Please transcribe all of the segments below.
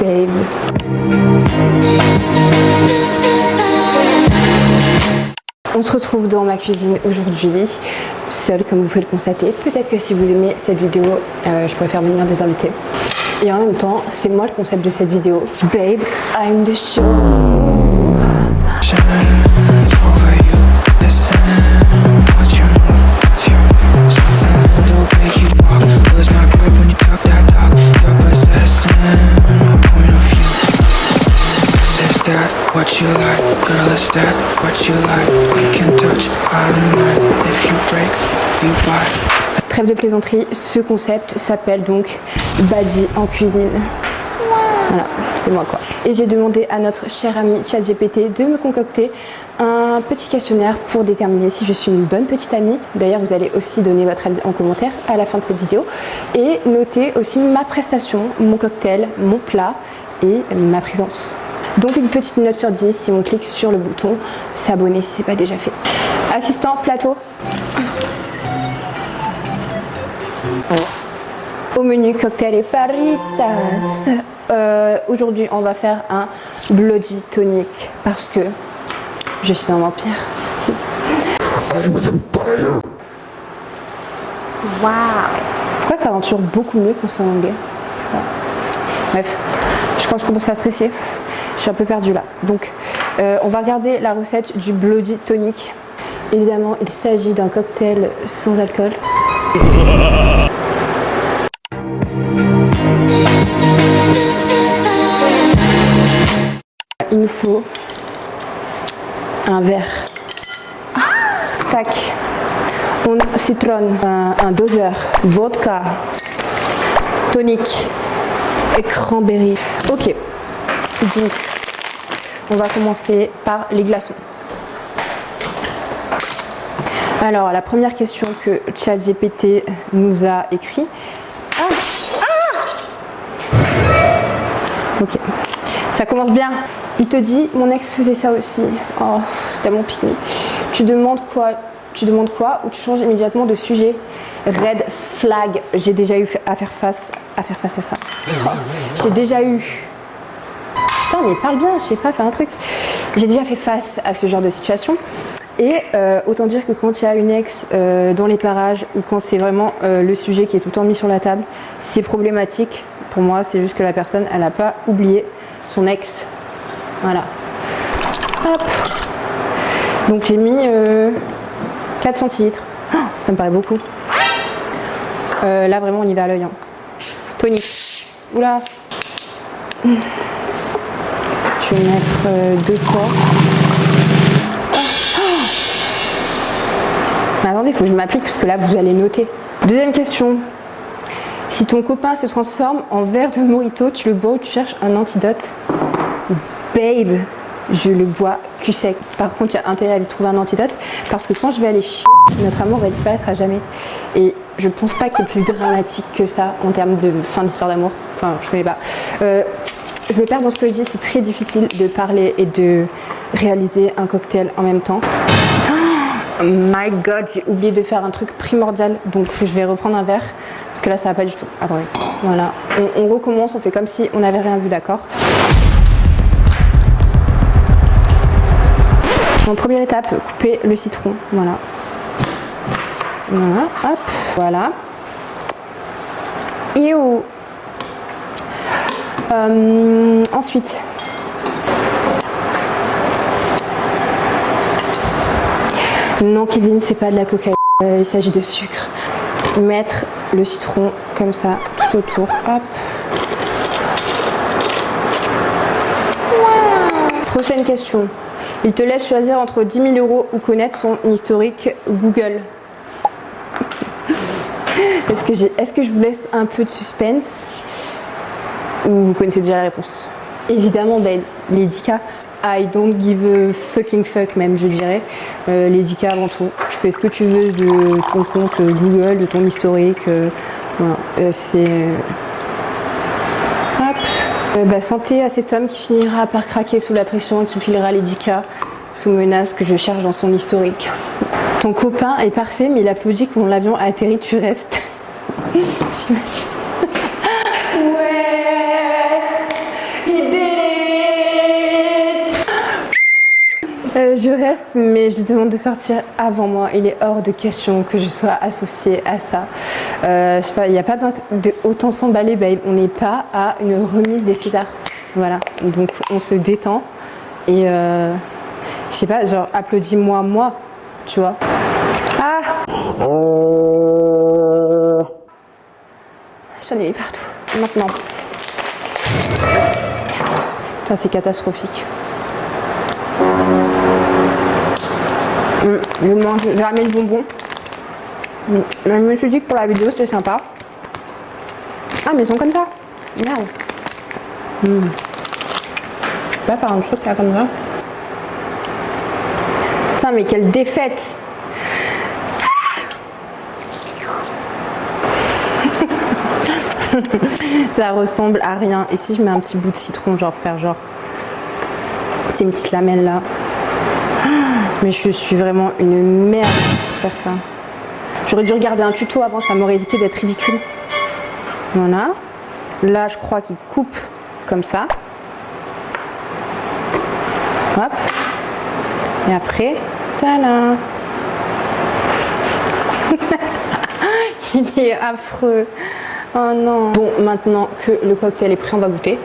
babe. On se retrouve dans ma cuisine aujourd'hui, seule comme vous pouvez le constater. Peut-être que si vous aimez cette vidéo, je pourrais faire venir des invités. Et en même temps, c'est moi le concept de cette vidéo. Babe, I'm the show. What you like, girl, is that what you like? We can touch, I don't mind. If you break, you buy. Trêve de plaisanterie, ce concept s'appelle donc Badji en cuisine. Voilà, c'est moi quoi. Et j'ai demandé à notre cher ami ChatGPT de me concocter un petit questionnaire pour déterminer si je suis une bonne petite amie. D'ailleurs, vous allez aussi donner votre avis en commentaire à la fin de cette vidéo. Et noter aussi ma prestation, mon cocktail, mon plat et ma présence. Donc une petite note sur 10 si on clique sur le bouton s'abonner si ce n'est pas déjà fait. Assistant, plateau. Au menu cocktail et faritas. Aujourd'hui on va faire un Bloody Tonic parce que je suis un vampire. Waouh. Pourquoi ça rend toujours beaucoup mieux quand c'est en anglais? Bref, je crois que je commence à stresser. Je suis un peu perdue là. Donc, on va regarder la recette du Bloody Tonic. Évidemment, il s'agit d'un cocktail sans alcool. Il nous faut un verre. Tac. Un citron, un doseur, vodka, tonic et cranberry. Ok. Donc, on va commencer par les glaçons. Alors, la première question que ChatGPT nous a écrit. Ok, ça commence bien. Il te dit, mon ex faisait ça aussi. Oh, c'est tellement pique-me. Tu demandes quoi ou tu changes immédiatement de sujet. Red flag. J'ai déjà eu à faire face à ça. Oh, j'ai déjà eu. Putain, mais parle bien, je sais pas, fais un truc. J'ai déjà fait face à ce genre de situation. Et autant dire que quand il y a une ex dans les parages ou quand c'est vraiment le sujet qui est tout le temps mis sur la table, c'est problématique. Pour moi, c'est juste que la personne, elle n'a pas oublié son ex. Voilà. Hop. Donc j'ai mis 4 centilitres. Oh, ça me paraît beaucoup. Là, vraiment, on y va à l'œil. Hein. Tonic. Oula. Je vais mettre 2 fois. Mais attendez, il faut que je m'applique parce que là, vous allez noter. Deuxième question. Si ton copain se transforme en verre de mojito, tu le bois ou tu cherches un antidote? Babe, je le bois cul sec. Par contre, il y a intérêt à lui trouver un antidote parce que quand je vais aller chier, notre amour va disparaître à jamais. Et je pense pas qu'il y ait plus dramatique que ça en termes de fin d'histoire d'amour. Enfin, je connais pas. Je me perds dans ce que je dis, c'est très difficile de parler et de réaliser un cocktail en même temps. Oh my god, j'ai oublié de faire un truc primordial, donc je vais reprendre un verre, parce que là ça va pas du tout. Attendez, voilà, on recommence, on fait comme si on n'avait rien vu, d'accord? En première étape, couper le citron, voilà. Voilà, hop, voilà. Et ensuite, non Kevin, c'est pas de la cocaïne, il s'agit de sucre. Mettre le citron comme ça tout autour, hop. Prochaine question. Il te laisse choisir entre 10 000 € ou connaître son historique Google. Est-ce que je vous laisse un peu de suspense? Ou vous connaissez déjà la réponse? Évidemment, ben, Lady K. I don't give a fucking fuck même, je dirais. Lady K avant tout. Tu fais ce que tu veux de ton compte Google, de ton historique. Voilà. C'est... Hop. Santé à cet homme qui finira par craquer sous la pression et qui filera Lady K sous menace que je cherche dans son historique. Ton copain est parfait, mais il applaudit quand l'avion a atterri, tu restes. J'imagine. Ouais. Je reste, mais je lui demande de sortir avant moi. Il est hors de question que je sois associée à ça. Je sais pas, il n'y a pas besoin de autant s'emballer, babe. On n'est pas à une remise des Césars. Voilà, donc on se détend. Et je sais pas, genre applaudis-moi, moi, tu vois. Ah! J'en ai mis partout. Maintenant. Ça, c'est catastrophique. Je mange, j'ai ramené le bonbon. Je me suis dit que pour la vidéo c'était sympa. Ah mais ils sont comme ça. Merde. Je vais pas faire un truc là comme ça. Putain mais quelle défaite. Ça ressemble à rien. Et si je mets un petit bout de citron, genre faire genre ces petites lamelles là. Mais je suis vraiment une merde pour faire ça. J'aurais dû regarder un tuto avant, ça m'aurait évité d'être ridicule. Voilà. Là, je crois qu'il coupe comme ça. Hop. Et après, tada. Il est affreux. Oh non. Bon, maintenant que le cocktail est prêt, on va goûter.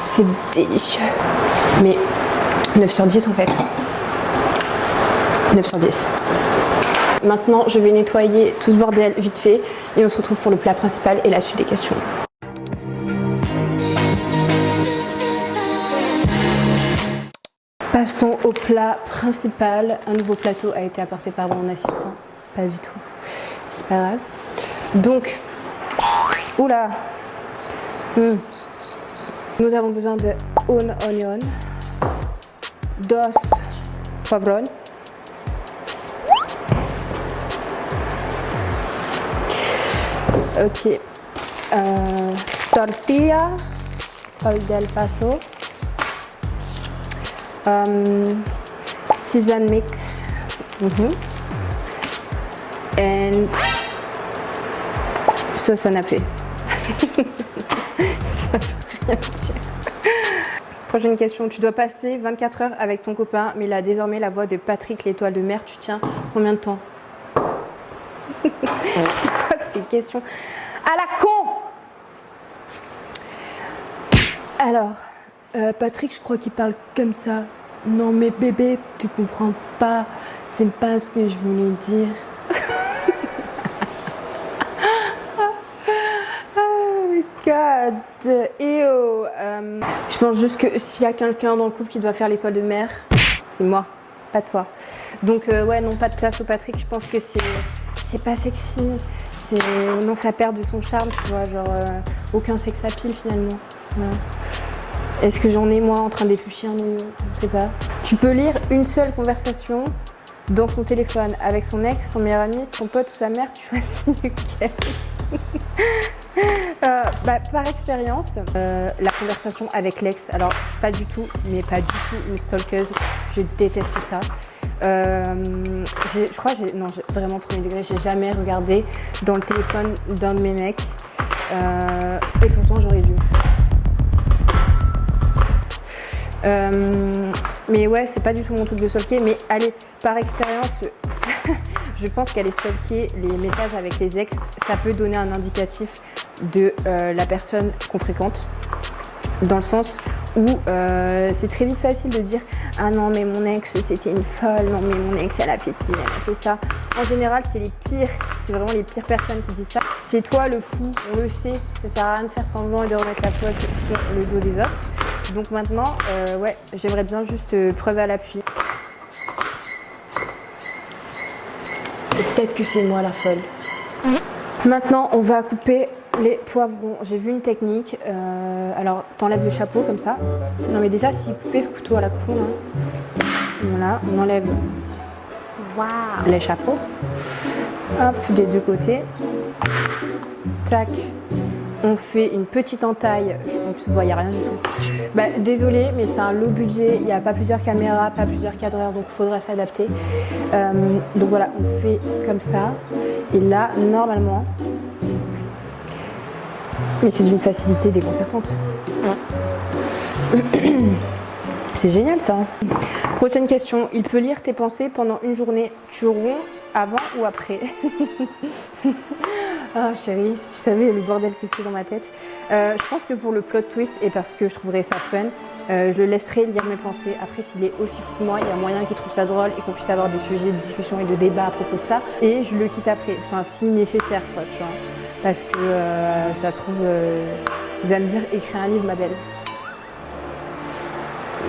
C'est délicieux. Mais 9 sur 10 en fait. 9 sur 10. Maintenant, je vais nettoyer tout ce bordel vite fait et on se retrouve pour le plat principal et la suite des questions. Passons au plat principal. Un nouveau plateau a été apporté par mon assistant. Pas du tout. C'est pas grave. Donc, oula. Nous avons besoin de un onion, dos poivrons, ok, tortilla, ol del paso, season mix, and sauce canapé. Ça veut rien dire. Prochaine question. Tu dois passer 24 heures avec ton copain, mais il a désormais la voix de Patrick, l'étoile de mer. Tu tiens combien de temps? C'est quoi ces questions à la con? Alors, Patrick, je crois qu'il parle comme ça. Non mais bébé, tu comprends pas. C'est pas ce que je voulais dire. God, ew. Je pense juste que s'il y a quelqu'un dans le couple qui doit faire l'étoile de mer, c'est moi, pas toi. Donc ouais, non, pas de place au Patrick. Je pense que c'est pas sexy. Non, ça perd de son charme, tu vois, genre aucun sex appeal finalement. Voilà. Est-ce que j'en ai moi en train d'éplucher un oignon? Je sais pas. Tu peux lire une seule conversation dans son téléphone avec son ex, son meilleur ami, son pote ou sa mère. Tu choisis lequel? Par expérience, la conversation avec l'ex, alors je suis pas du tout, mais pas du tout une stalkeuse, je déteste ça. Je crois, non, vraiment premier degré, j'ai jamais regardé dans le téléphone d'un de mes mecs, et pourtant j'aurais dû. Mais ouais, c'est pas du tout mon truc de stalker, mais allez, par expérience, je pense qu'aller stalker les messages avec les ex, ça peut donner un indicatif de la personne qu'on fréquente, dans le sens où c'est très vite facile de dire « Ah non, mais mon ex, c'était une folle, non, mais mon ex, elle a fait ci, elle a fait ça ». En général, c'est les pires, c'est vraiment les pires personnes qui disent ça. C'est toi le fou, on le sait, ça sert à rien de faire semblant et de remettre la faute sur le dos des autres. Donc maintenant, ouais, j'aimerais bien juste preuve à l'appui. Et peut-être que c'est moi la folle. Maintenant, on va couper les poivrons. J'ai vu une technique. Alors, t'enlèves le chapeau comme ça. Non, mais déjà, si couper ce couteau à la con, là. Voilà, on enlève les chapeaux. Hop, des deux côtés. Tac. On fait une petite entaille. On se voit, il n'y a rien du tout. Désolée, mais c'est un low budget. Il n'y a pas plusieurs caméras, pas plusieurs cadreurs, donc il faudra s'adapter. Donc voilà, on fait comme ça. Et là, normalement, Mais c'est d'une facilité déconcertante. C'est génial ça. Prochaine question. Il peut lire tes pensées pendant une journée. Tu romps avant ou après? Ah chérie, si tu savais le bordel que c'est dans ma tête. Je pense que pour le plot twist et parce que je trouverais ça fun, je le laisserai lire mes pensées. Après, s'il est aussi fou que moi, il y a moyen qu'il trouve ça drôle et qu'on puisse avoir des sujets de discussion et de débat à propos de ça. Et je le quitte après, enfin si nécessaire quoi, tu vois. Parce que ça se trouve, il va me dire écris un livre ma belle.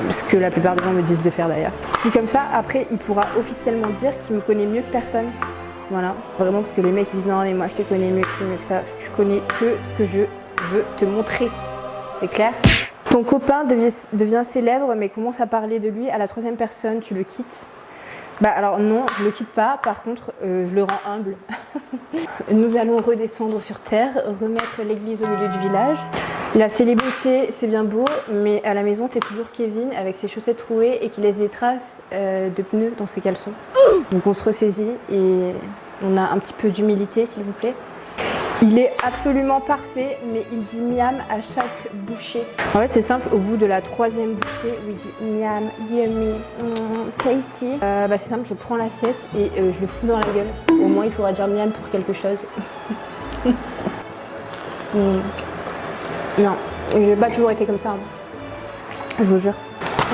Ce que la plupart des gens me disent de faire d'ailleurs. Puis comme ça, après, il pourra officiellement dire qu'il me connaît mieux que personne. Voilà, vraiment parce que les mecs ils disent non mais moi je te connais mieux que c'est mieux que ça. Tu connais que ce que je veux te montrer. C'est clair? Ton copain devient célèbre mais commence à parler de lui à la troisième personne, tu le quittes? Bah alors non, je le quitte pas, par contre je le rends humble. Nous allons redescendre sur terre, remettre l'église au milieu du village. La célébrité c'est bien beau, mais à la maison t'es toujours Kevin avec ses chaussettes trouées et qui laisse des traces de pneus dans ses caleçons. Donc on se ressaisit et on a un petit peu d'humilité s'il vous plaît. Il est absolument parfait, mais il dit miam à chaque bouchée. En fait, c'est simple, au bout de la troisième bouchée, où il dit miam, yummy, tasty, c'est simple, je prends l'assiette et je le fous dans la gueule. Au moins, il pourra dire miam pour quelque chose. Non, je n'ai pas toujours été comme ça. Je vous jure.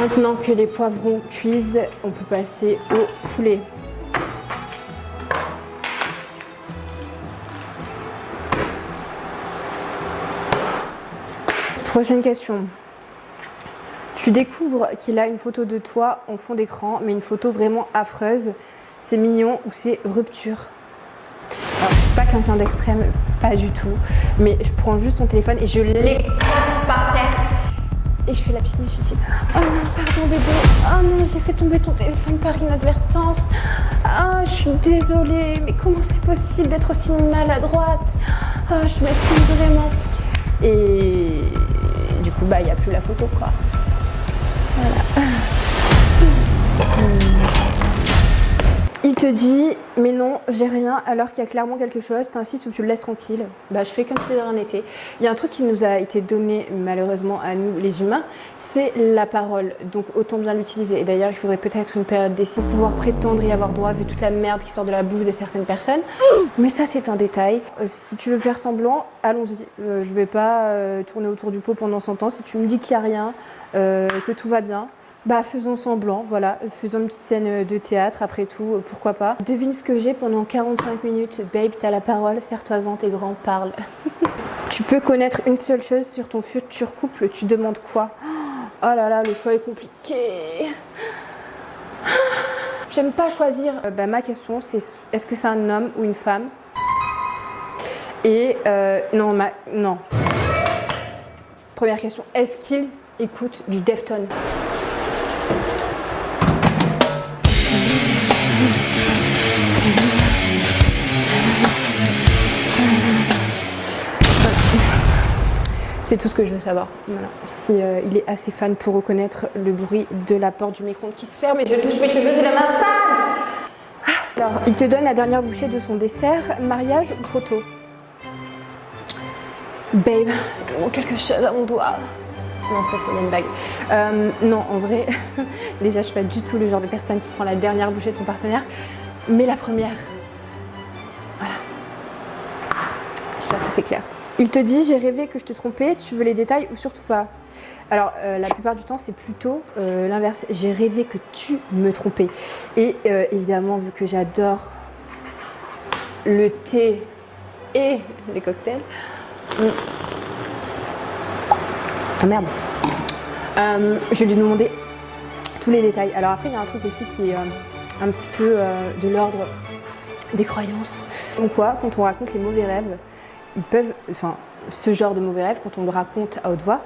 Maintenant que les poivrons cuisent, on peut passer au poulet. Prochaine question. Tu découvres qu'il a une photo de toi en fond d'écran, mais une photo vraiment affreuse. C'est mignon ou c'est rupture? Alors, je suis pas quelqu'un d'extrême, pas du tout. Mais je prends juste son téléphone et je l'éclate par terre. Et je fais la pique, mais je dis oh non, pardon bébé. Oh non, j'ai fait tomber ton téléphone par inadvertance. Ah, je suis désolée. Mais comment c'est possible d'être aussi maladroite? Ah, je m'excuse vraiment. Et du coup, il n'y a plus la photo, quoi. Voilà. Il te dit, mais non, j'ai rien, alors qu'il y a clairement quelque chose, t'insistes ou tu le laisses tranquille. Je fais comme si de rien n'était. Il y a un truc qui nous a été donné, malheureusement, à nous, les humains, c'est la parole. Donc, autant bien l'utiliser. Et d'ailleurs, il faudrait peut-être une période d'essai pour pouvoir prétendre y avoir droit, vu toute la merde qui sort de la bouche de certaines personnes. Mais ça, c'est un détail. Si tu veux faire semblant, allons-y. Je vais pas tourner autour du pot pendant 100 ans. Si tu me dis qu'il n'y a rien, que tout va bien, faisons semblant, voilà, faisons une petite scène de théâtre, après tout, pourquoi pas. Devine ce que j'ai pendant 45 minutes, babe, t'as la parole, serre-toi-en, tes grands parlent. Tu peux connaître une seule chose sur ton futur couple, tu demandes quoi? Oh là là, le choix est compliqué. J'aime pas choisir. Ma question, c'est est-ce que c'est un homme ou une femme? Et non. Première question, est-ce qu'il écoute du Deftones? C'est tout ce que je veux savoir. Voilà. Si il est assez fan pour reconnaître le bruit de la porte du micro-ondes qui se ferme et je touche mes cheveux et la m'installe. Alors, il te donne la dernière bouchée de son dessert, mariage ou proto? Babe, il manque quelque chose à mon doigt. Non, c'est faux, il y a une bague. Non, en vrai, déjà, je suis pas du tout le genre de personne qui prend la dernière bouchée de son partenaire, mais la première. Voilà. J'espère que c'est clair. Il te dit, j'ai rêvé que je te trompais, tu veux les détails ou surtout pas? Alors, la plupart du temps, c'est plutôt l'inverse. J'ai rêvé que tu me trompais. Et évidemment, vu que j'adore le thé et les cocktails... Ah merde. Je lui ai demandé tous les détails. Alors après, il y a un truc aussi qui est un petit peu de l'ordre des croyances. Donc quoi, quand on raconte les mauvais rêves, ils peuvent, ce genre de mauvais rêves, quand on le raconte à haute voix,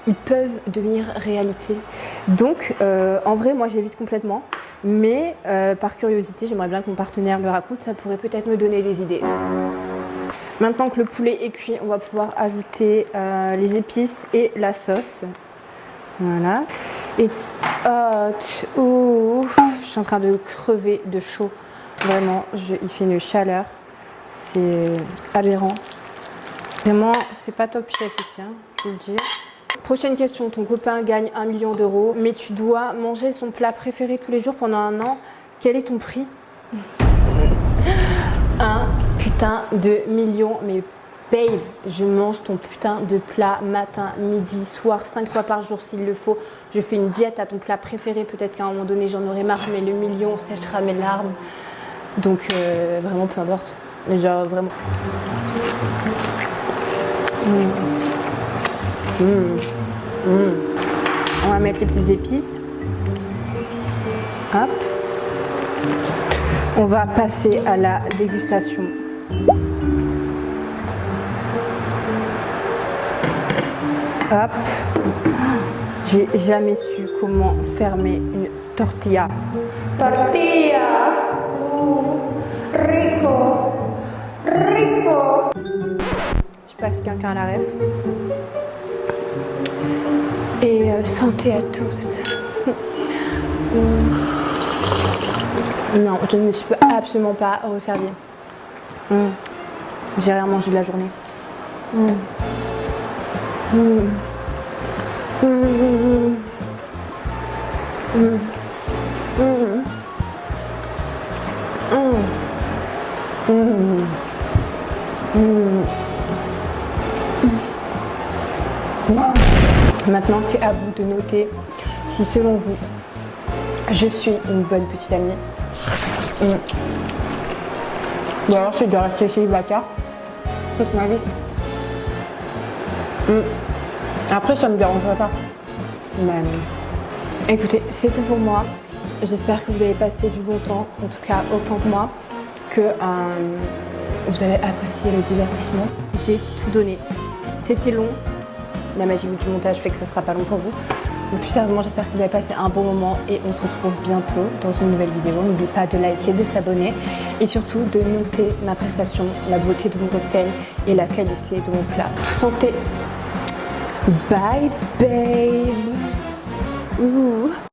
ils peuvent devenir réalité. Donc, en vrai, moi, j'évite complètement. Mais par curiosité, j'aimerais bien que mon partenaire le raconte. Ça pourrait peut-être me donner des idées. Maintenant que le poulet est cuit, on va pouvoir ajouter les épices et la sauce. Voilà. It's hot. Ouh, je suis en train de crever de chaud. Vraiment, il fait une chaleur. C'est aberrant. Vraiment, c'est pas top chef ici, hein, je vous le dis. Prochaine question, ton copain gagne 1 million d'euros, mais tu dois manger son plat préféré tous les jours pendant un an. Quel est ton prix? 1 putain de million, mais babe, je mange ton putain de plat matin, midi, soir, 5 fois par jour s'il le faut. Je fais une diète à ton plat préféré, peut-être qu'à un moment donné j'en aurai marre, mais le million séchera mes larmes. Donc vraiment peu importe. Genre vraiment. On va mettre les petites épices. Hop. On va passer à la dégustation. Hop. J'ai jamais su comment fermer une tortilla. Tortilla. Rico. Rico. Je sais pas si quelqu'un a la ref. Et santé à tous. Non, je ne me suis absolument pas resservie. J'ai rien mangé de la journée. Maintenant, c'est à vous de noter si, selon vous, je suis une bonne petite amie. Ou alors, je dois rester célibataire toute ma vie. Après, ça ne me dérangerait pas. Mais écoutez, c'est tout pour moi. J'espère que vous avez passé du bon temps, en tout cas autant que moi, que vous avez apprécié le divertissement. J'ai tout donné. C'était long. La magie du montage fait que ça sera pas long pour vous. Mais plus sérieusement, j'espère que vous avez passé un bon moment et on se retrouve bientôt dans une nouvelle vidéo. N'oubliez pas de liker, de s'abonner et surtout de noter ma prestation, la beauté de mon cocktail et la qualité de mon plat. Santé. Bye babe. Ouh.